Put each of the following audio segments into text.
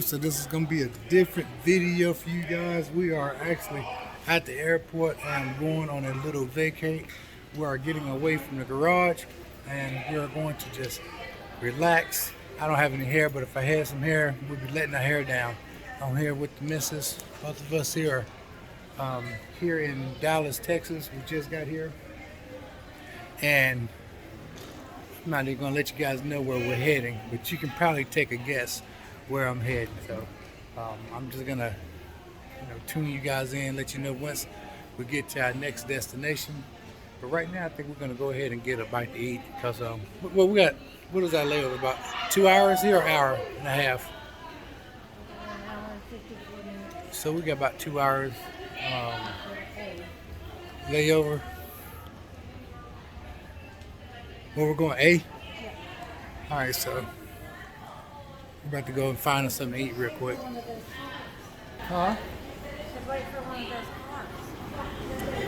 So this is gonna be a different video for you guys. We are actually at the airport and going on a little vacate. We are getting away from the garage and we are going to just relax. I don't have any hair, but if I had some hair, we'd be letting the hair down. I'm here with the missus. Both of us here are here in Dallas, Texas. We just got here. And I'm not even gonna let you guys know where we're heading, but you can probably take a guess where I'm heading. So I'm just gonna tune you guys in, let you know once we get to our next destination. But right now I think we're gonna go ahead and get a bite to eat because well, we got, what is our layover, about 2 hours here, or hour and a half? An hour and 54 minutes. So we got about 2 hours layover. Where we're going, A? Yeah. All right, so we're about to go and find us something to eat real quick. Huh? Should wait for one of those cars.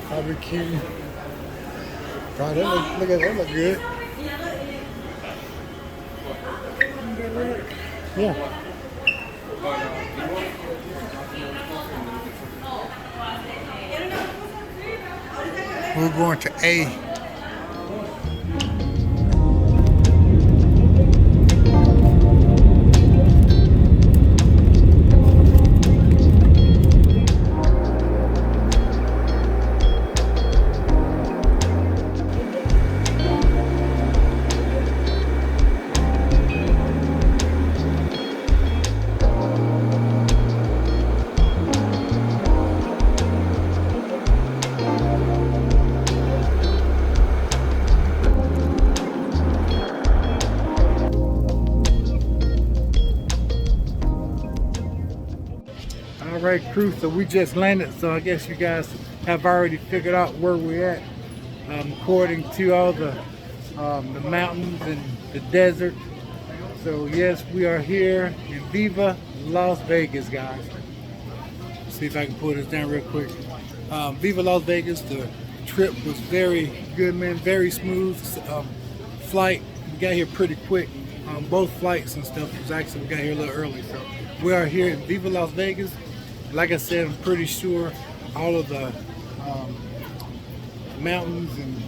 Barbecue. God, look at that, look good. Yeah. We're going to A. Alright crew, so we just landed, so I guess you guys have already figured out where we're at, according to all the mountains and the desert. So yes, we are here in Viva Las Vegas, guys. See if I can pull this down real quick. Viva Las Vegas, the trip was very good, man, very smooth flight. We got here pretty quick. Both flights and stuff was actually, we got here a little early. So we are here in Viva Las Vegas. Like I said, I'm pretty sure all of the mountains and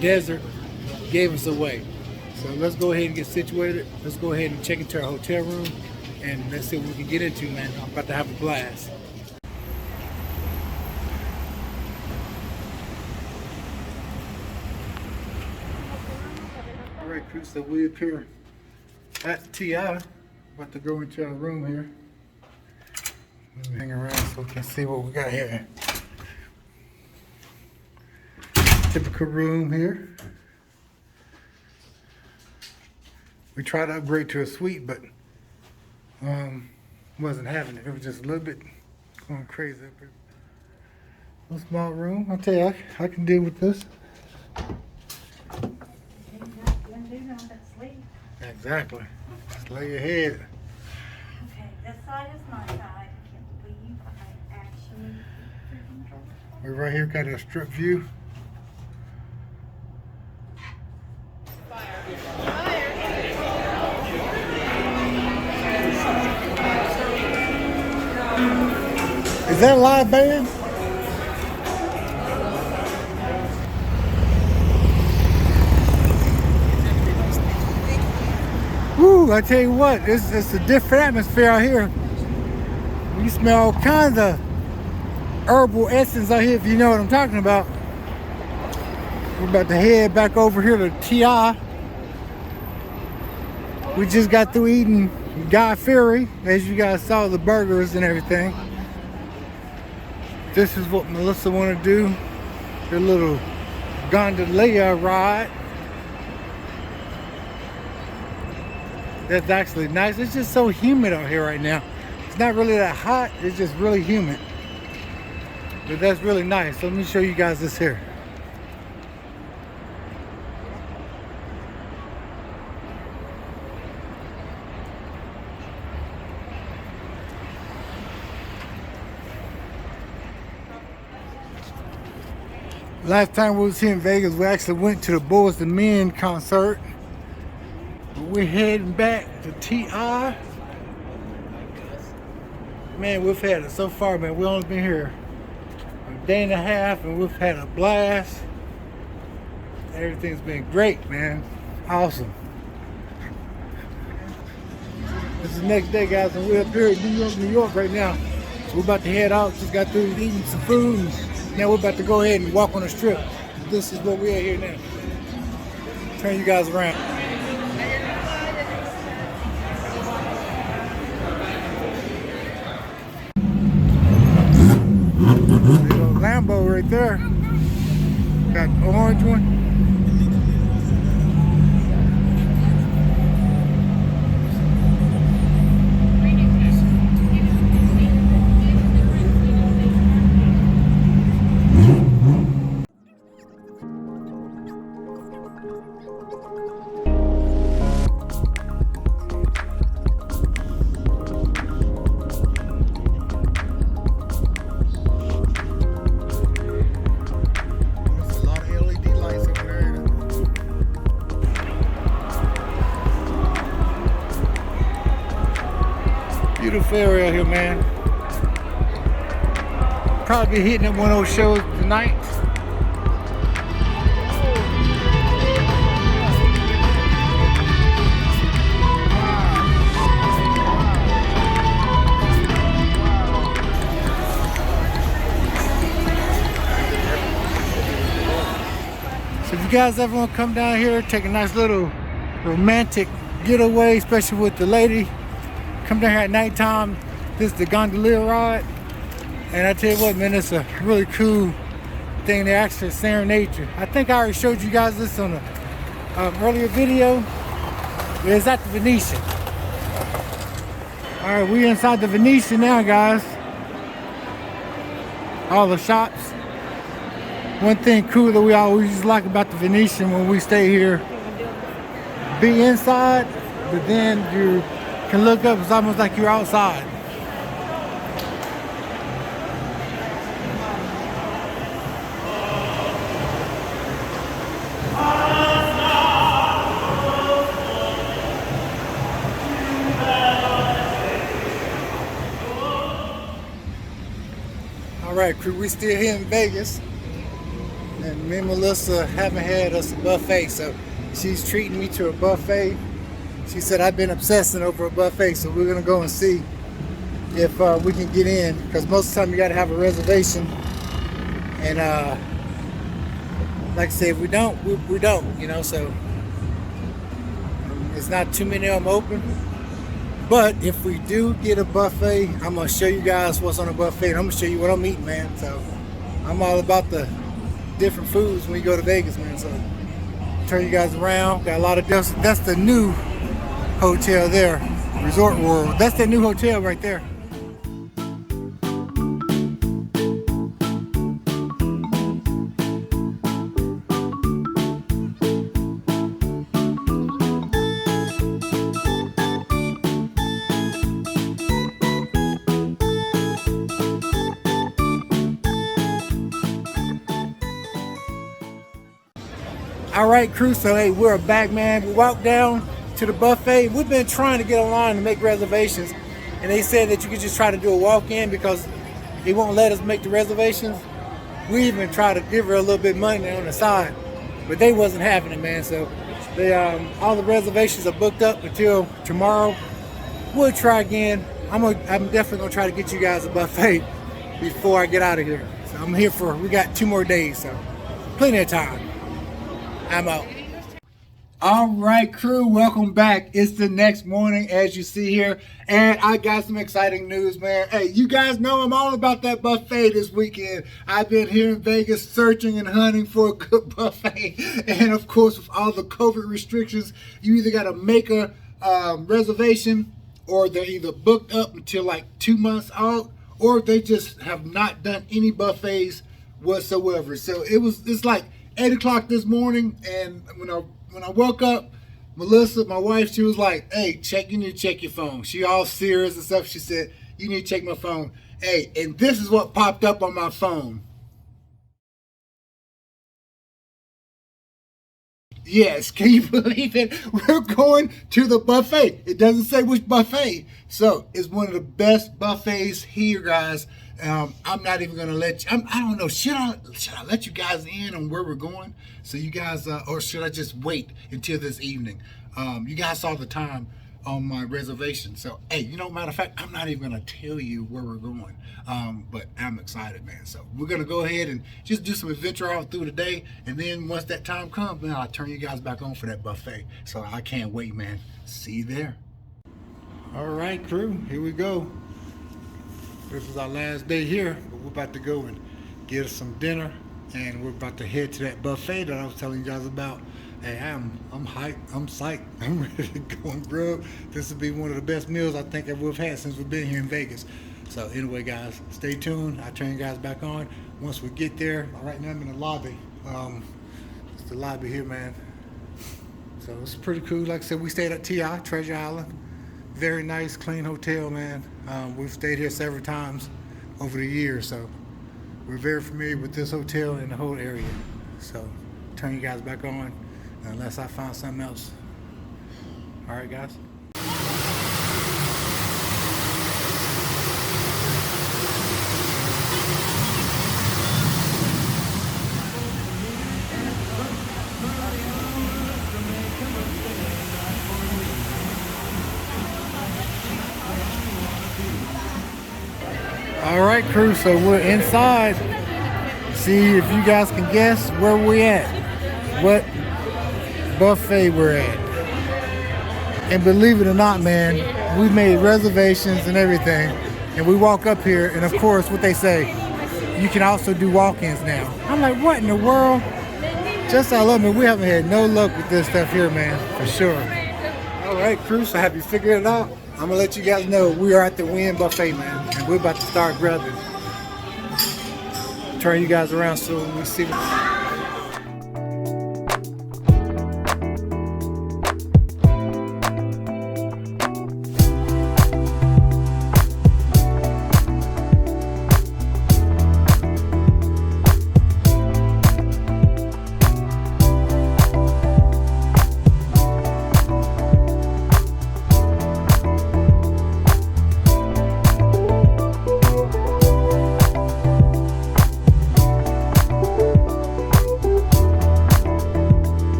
desert gave us away. So let's go ahead and get situated. Let's go ahead and check into our hotel room and let's see what we can get into, man. I'm about to have a blast. All right, crew, so we up here at TI. About to go into our room here. Let me hang around so we can see what we got here. Typical room here. We tried to upgrade to a suite, but wasn't having it. It was just a little bit going crazy up here. A small room. I'll tell you, I can deal with this. Exactly. Just lay your head. Okay, this side is my side. I can't believe I actually freaking drove. We're right here, got a strip view. Is that a live band? Woo, I tell you what, it's a different atmosphere out here. You smell all kinds of herbal essence out here, if you know what I'm talking about. We're about to head back over here to TI. We just got through eating Guy Fieri. As you guys saw, the burgers and everything. This is what Melissa want to do. The little gondola ride. That's actually nice. It's just so humid out here right now. It's not really that hot. It's just really humid. But that's really nice. So let me show you guys this here. Last time we was here in Vegas, we actually went to the Boys II Men concert. But we're heading back to TI. Man, we've had it so far, man. We've only been here a day and a half, and we've had a blast. Everything's been great, man. Awesome. This is the next day, guys, and we're up here in New York right now. So we're about to head out. Just got through eating some food, and now we're about to go ahead and walk on the strip. This is where we're at here now. Turn you guys around. There's a Lambo right there. Got the orange one. Beautiful area here, man. Probably be hitting up one of those shows tonight. So if you guys ever want to come down here, take a nice little romantic getaway, especially with the lady, come down here at nighttime. This is the gondolier ride, and I tell you what, man, it's a really cool thing. They actually serenade you. I think I already showed you guys this on a earlier video. It's at the Venetian. All right, we inside the Venetian now, guys. All the shops. One thing cool that we always like about the Venetian when we stay here, be inside, but then you can look up, it's almost like you're outside. All right, crew, we still here in Vegas, and me and Melissa haven't had us a buffet, so she's treating me to a buffet. She said I've been obsessing over a buffet, so we're gonna go and see if we can get in, because most of the time you gotta have a reservation, and like I said, if we don't, we don't, you know, so it's not too many of them open. But if we do get a buffet, I'm gonna show you guys what's on the buffet, and I'm gonna show you what I'm eating, man. So I'm all about the different foods when you go to Vegas, man. So turn you guys around. Got a lot of that's the new hotel there, Resort World. That's the new hotel right there. All right, crew, so hey, we're back, man. We walked down to the buffet. We've been trying to get online to make reservations, and they said that you could just try to do a walk-in because they won't let us make the reservations. We even tried to give her a little bit of money on the side, but they wasn't having it, man. So they all the reservations are booked up until tomorrow. We'll try again. I'm definitely gonna try to get you guys a buffet before I get out of here. So I'm here we got 2 more days, so plenty of time. I'm out. All right, crew, welcome back. It's the next morning, as you see here, and I got some exciting news, man. Hey, you guys know I'm all about that buffet this weekend. I've been here in Vegas searching and hunting for a good buffet, and of course, with all the COVID restrictions, you either got to make a reservation, or they're either booked up until like 2 months out, or they just have not done any buffets whatsoever. So it's like 8 o'clock this morning, and when I woke up, Melissa, my wife, she was like, hey, you need to check your phone. She all serious and stuff. She said, you need to check my phone. Hey, and this is what popped up on my phone. Yes, can you believe it? We're going to the buffet. It doesn't say which buffet. So it's one of the best buffets here, guys. I'm not even gonna let you. I don't know. Should I let you guys in on where we're going? So you guys, or should I just wait until this evening? You guys saw the time on my reservation. So hey, you know, matter of fact, I'm not even gonna tell you where we're going. But I'm excited, man. So we're gonna go ahead and just do some adventure all through the day, and then once that time comes, man, I'll turn you guys back on for that buffet. So I can't wait, man. See you there. All right, crew, here we go. This is our last day here, but we're about to go and get us some dinner, and we're about to head to that buffet that I was telling you guys about. Hey, I'm hyped, I'm psyched, I'm ready to go and grub. This will be one of the best meals I think that we've had since we've been here in Vegas. So anyway, guys, stay tuned. I'll turn you guys back on once we get there. Right now I'm in the lobby. It's the lobby here, man. So it's pretty cool. Like I said, we stayed at TI, Treasure Island. Very nice, clean hotel, man. We've stayed here several times over the years, so we're very familiar with this hotel and the whole area. So turn you guys back on unless I find something else. All right, guys. All right, crew, so we're inside. See if you guys can guess where we're at, what buffet we're at. And believe it or not, man, we made reservations and everything, and we walk up here, and of course, what they say, you can also do walk-ins now. I'm like, what in the world? Just I love me, we haven't had no luck with this stuff here, man, for sure. All right, crew, so have you figured it out? I'm gonna let you guys know we are at the Wynn Buffet, man, and we're about to start grabbing. Turn you guys around so we see.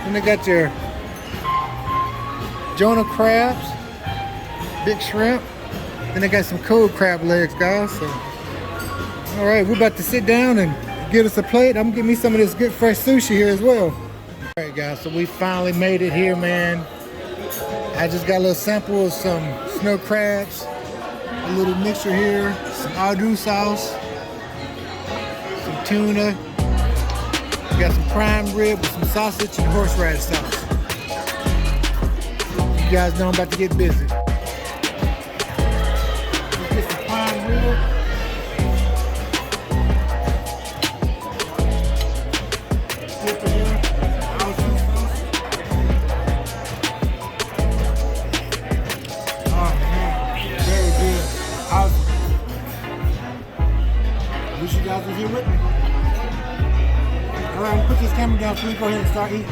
And they got your Jonah crabs, big shrimp. Then they got some cold crab legs, guys. So, all right, we're about to sit down and get us a plate. I'm gonna get me some of this good fresh sushi here as well. All right, guys, so we finally made it here, man. I just got a little sample of some snow crabs, a little mixture here, some Ardou sauce, some tuna. We got some prime rib with some sausage and horseradish sauce. You guys know I'm about to get busy. Let's get some prime rib. Dip it in. Ardou sauce. Oh man, very good. Awesome. Wish you guys was here with me. All right, put this camera down so we go ahead and start eating.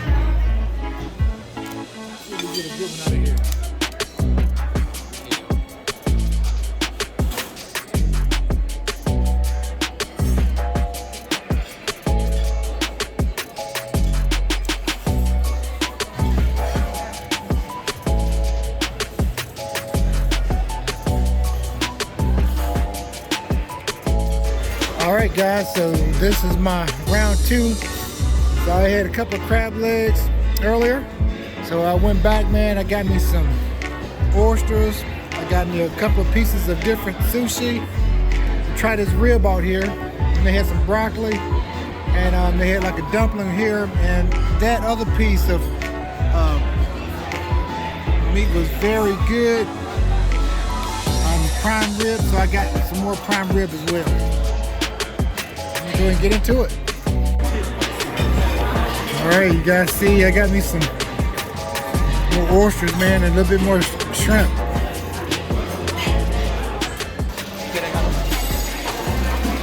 See if we get a good one out of here. All right, guys, so this is my round two. So I had a couple of crab legs earlier. So I went back, man, I got me some oysters. I got me a couple of pieces of different sushi. Try this rib out here. And they had some broccoli. And they had like a dumpling here. And that other piece of meat was very good. Prime rib, so I got some more prime rib as well. Go ahead and get into it. All right, you guys see, I got me some more oysters, man, and a little bit more shrimp.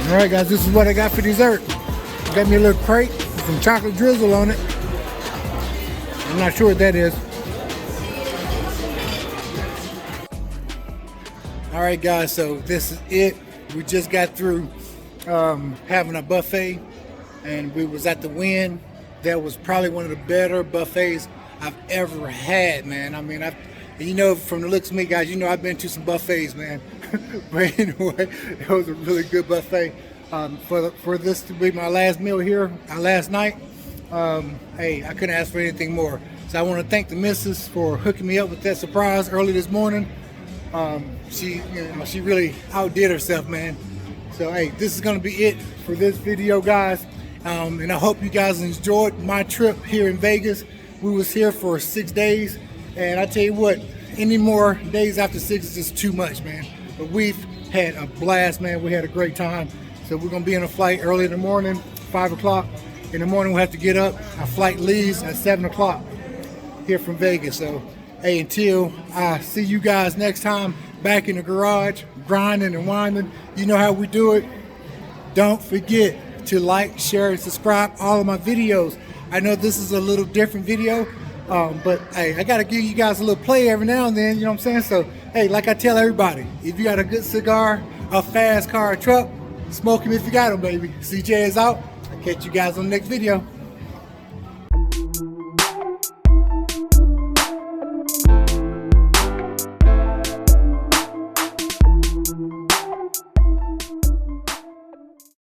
All right, guys, this is what I got for dessert. got me a little crate with some chocolate drizzle on it. I'm not sure what that is. All right, guys, so this is it. We just got through having a buffet, and we was at the Wynn. That was probably one of the better buffets I've ever had, man. I mean, you know, from the looks of me, guys, you know I've been to some buffets, man. But anyway, it was a really good buffet. For this to be my last meal here, last night, hey, I couldn't ask for anything more. So I want to thank the missus for hooking me up with that surprise early this morning. She really outdid herself, man. So hey, this is gonna be it for this video, guys. And I hope you guys enjoyed my trip here in Vegas. We was here for 6 days, and I tell you what, any more days after 6 is just too much, man. But we've had a blast, man. We had a great time. So we're gonna be on a flight early in the morning, 5 o'clock in the morning. We'll have to get up. Our flight leaves at 7 o'clock here from Vegas. So hey, until I see you guys next time back in the garage, grinding and winding, you know how we do it. Don't forget to like, share, and subscribe all of my videos. I know this is a little different video, but hey, I gotta give you guys a little play every now and then, you know what I'm saying? So hey, like I tell everybody, if you got a good cigar, a fast car, a truck, smoke them if you got them, baby. CJ is out. I'll catch you guys on the next video.